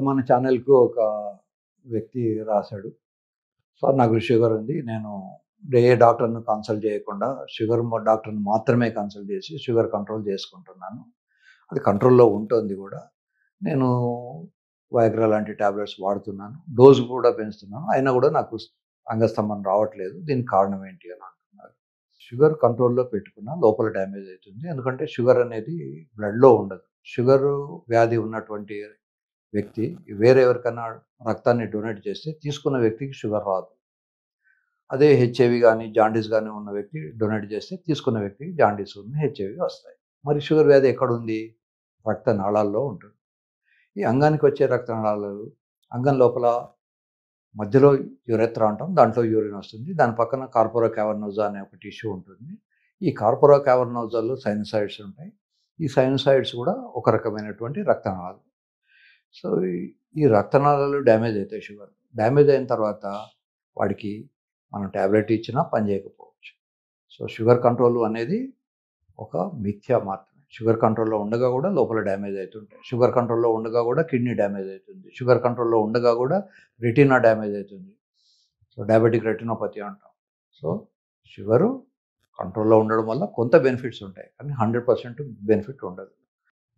మన ఛానల్‌కి ఒక వ్యక్తి రాసాడు. సార్ నాకు షుగర్ ఉంది. నేను ఏ డాక్టర్‌ని కన్సల్ట్ చేయకుండా డాక్టర్‌ని మాత్రమే కన్సల్ట్ చేసి షుగర్ కంట్రోల్ చేసుకుంటున్నాను. అది కంట్రోల్‌లో ఉంటుంది గూడా. నేను వయాగ్రా లాంటి టాబ్లెట్స్ వాడుతున్నాను. డోస్ కూడా పెంచుతున్నాను. అయినా గూడా నాకు అంగస్తంభన రావట్లేదు. దీనికి కారణం ఏంటి అని అంటున్నారు. షుగర్ కంట్రోల్‌లో పెట్టుకున్నా లోపల డ్యామేజ్ అయితుంది. ఎందుకంటే షుగర్ అనేది బ్లడ్‌లో ఉండదు. షుగరు వ్యాధి ఉన్నటువంటి వ్యక్తి వేరే ఎవరికన్నా రక్తాన్ని డొనేట్ చేస్తే తీసుకున్న వ్యక్తికి షుగర్ రాదు. అదే హెచ్ఐవి గానీ, జాండీస్ గానీ ఉన్న వ్యక్తి డొనేట్ చేస్తే తీసుకున్న వ్యక్తికి జాండీస్ హెచ్ఐవి వస్తాయి. మరి షుగర్ వ్యాధి ఎక్కడుంది? రక్తనాళాల్లో ఉంటుంది. ఈ అంగానికి వచ్చే రక్తనాళాలు అంగం లోపల మధ్యలో యురెత్రా అంటాం. దాంట్లో యూరిన్ వస్తుంది. దాని పక్కన కార్పోరా క్యావర్నోజా అనే ఒక టిష్యూ ఉంటుంది. ఈ కార్పోరా క్యావర్నోజాలో సైనసాయిడ్స్ ఉంటాయి. ఈ సైనసాయిడ్స్ కూడా ఒక రకమైనటువంటి రక్తనాళాలు. సో, ఈ రక్తనాళాలు డ్యామేజ్ అవుతాయి షుగర్. డ్యామేజ్ అయిన తర్వాత వాడికి మనం టాబ్లెట్ ఇచ్చినా పని చేయకపోవచ్చు. సో, షుగర్ కంట్రోల్ అనేది ఒక మిథ్య మాత్రమే. షుగర్ కంట్రోల్‌లో ఉండగా కూడా లోపల డ్యామేజ్ అవుతుంటాయి. షుగర్ కంట్రోల్‌లో ఉండగా కూడా కిడ్నీ డ్యామేజ్ అవుతుంది. షుగర్ కంట్రోల్‌లో ఉండగా కూడా రెటీనా డ్యామేజ్ అవుతుంది. సో, డయాబెటిక్ రెటినోపతి అంటాం. సో, షుగరు కంట్రోల్‌లో ఉండడం వల్ల కొంత బెనిఫిట్స్ ఉంటాయి. కానీ 100% బెనిఫిట్ ఉండదు.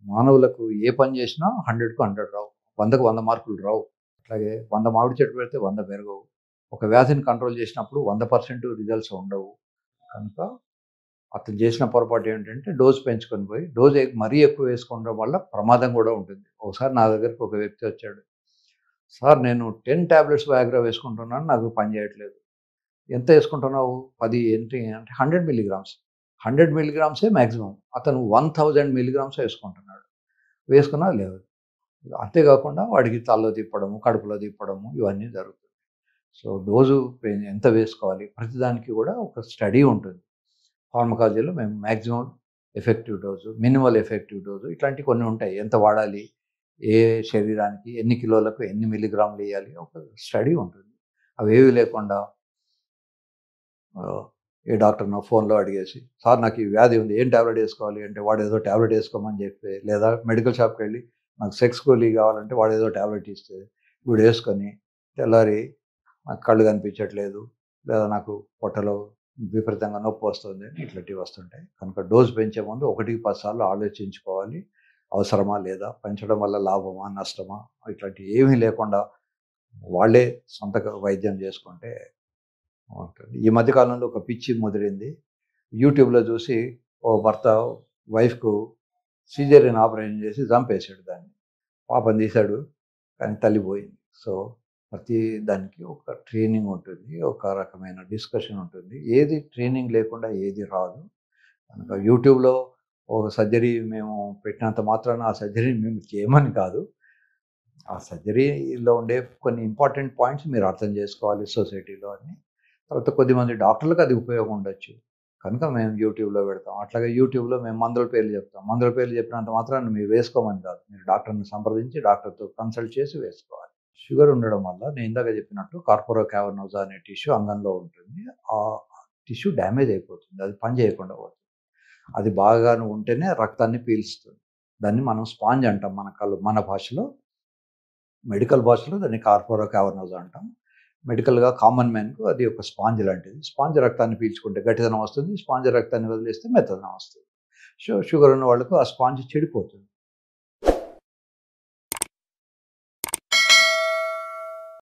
మానవులకు ఏ పని చేసినా 100కు 100 రావు. 100కు 100 మార్కులు రావు. అట్లాగే 100 మామిడి చెట్లు పెడితే 100 పెరగవు. ఒక వ్యాధిని కంట్రోల్ చేసినప్పుడు 100% రిజల్ట్స్ ఉండవు. కనుక అతను చేసిన పొరపాటు ఏంటంటే డోస్ పెంచుకొని పోయి మరీ ఎక్కువ వేసుకోవడం వల్ల ప్రమాదం కూడా ఉంటుంది. ఒకసారి నా దగ్గరికి ఒక వ్యక్తి వచ్చాడు. సార్ నేను 10 టాబ్లెట్స్ వయాగ్రా వేసుకుంటున్నాను. నాకు పని చేయట్లేదు. ఎంత వేసుకుంటున్నావు? 10 ఏంటి అంటే 100 మిల్లీగ్రామ్స్. 100 మిల్లీగ్రామ్సే మాక్సిమం. అతను 1000 మిల్లీగ్రామ్స్ వేసుకుంటున్నాడు. వేసుకున్నా లేదు. అంతేకాకుండా వాడికి తలలో తిప్పడము, కడుపులో తిప్పడము ఇవన్నీ జరుగుతుంది. సో, డోసు ఎంత వేసుకోవాలి? ప్రతిదానికి కూడా ఒక స్టడీ ఉంటుంది. ఫార్మకాలజీలో మేము maximum effective dose, minimal effective dose ఇట్లాంటివి కొన్ని ఉంటాయి. ఎంత వాడాలి? ఏ శరీరానికి ఎన్ని కిలోలకు ఎన్ని మిల్లీగ్రాములు ఎయ్యాలి? ఒక స్టడీ ఉంటుంది. అవేవి లేకుండా ఏ డాక్టర్‌నో ఫోన్‌లో అడిగేసి, సార్ నాకు ఈ వ్యాధి ఉంది. ఏం టాబ్లెట్ ఏసుకోవాలి? అంటే వాడేదో టాబ్లెట్ ఏసుకోమని చెప్పి, లేదా మెడికల్ షాప్‌కెళ్ళి నాకు సెక్స్ గోళీ కావాలంటే వాడేదో టాబ్లెట్ ఇస్తే, వీడేసుకొని తెల్లారి నాకు కళ్ళు కనిపించట్లేదు, లేదా నాకు పొట్టలో విపరీతంగా నొప్పొస్తుంది ఇట్లాంటివి వస్తుంటాయి. కనుక డోస్ పెంచే ముందు 1కి 10 సార్లు ఆలోచించుకోవాలి. అవసరమా? లేదా? పెంచడం వల్ల లాభమా? నష్టమా? ఇట్లాంటివి ఏమీ లేకుండా వాళ్ళే సొంతగా వైద్యం చేసుకుంటే ఉంటుంది. ఈ మధ్య కాలంలో ఒక పిచ్చి ముదిరింది. యూట్యూబ్‌లో చూసి ఓ భర్త వైఫ్‌కు సిజేరియన్ ఆపరేషన్ చేసి చంపేసాడు దాన్ని. పాపని తీశాడు. కానీ తల్లి పోయింది. సో, ప్రతి దానికి ఒక ట్రైనింగ్ ఉంటుంది. ఒక రకమైన డిస్కషన్ ఉంటుంది. ఏది ట్రైనింగ్ లేకుండా ఏది రాదు. కనుక యూట్యూబ్‌లో ఒక సర్జరీ మేము పెట్టినంత మాత్రాన ఆ సర్జరీని మేము చేయమని కాదు. ఆ సర్జరీలో ఉండే కొన్ని ఇంపార్టెంట్ పాయింట్స్ మీరు అర్థం చేసుకోవాలి సొసైటీలో అని. తర్వాత కొద్దిమంది డాక్టర్లకు అది ఉపయోగం ఉండొచ్చు. కనుక మేము యూట్యూబ్‌లో పెడతాం. అట్లాగే యూట్యూబ్‌లో మేము మందుల పేర్లు చెప్తాం. మందుల పేర్లు చెప్పినంత మాత్రాన మీరు వేసుకోమని కాదు. మీరు డాక్టర్‌ని సంప్రదించి డాక్టర్‌తో కన్సల్ట్ చేసి వేసుకోవాలి. షుగర్ ఉండడం వల్ల నేను ఇందాక చెప్పినట్టు కార్పోరా క్యావర్నోజా అనే టిష్యూ అంగంలో ఉంటుంది. ఆ టిష్యూ డ్యామేజ్ అయిపోతుంది. అది పని చేయకుండా పోతుంది. అది బాగాను ఉంటేనే రక్తాన్ని పీల్చుతుంది. దాన్ని మనం స్పాంజ్ అంటాం మన భాషలో. మెడికల్ భాషలో దాన్ని కార్పోరా క్యావర్నోజా అంటాం. మెడికల్‌గా కామన్ మ్యాన్‌కు అది ఒక స్పాంజ్ లాంటిది. స్పాంజ్ రక్తాన్ని పీల్చుకుంటే గట్టిదనం వస్తుంది. స్పాంజ్ రక్తాన్ని వదిలేస్తే మెత్తదనం వస్తుంది. షుగర్ ఉన్న వాళ్ళకు ఆ స్పాంజ్ చెడిపోతుంది.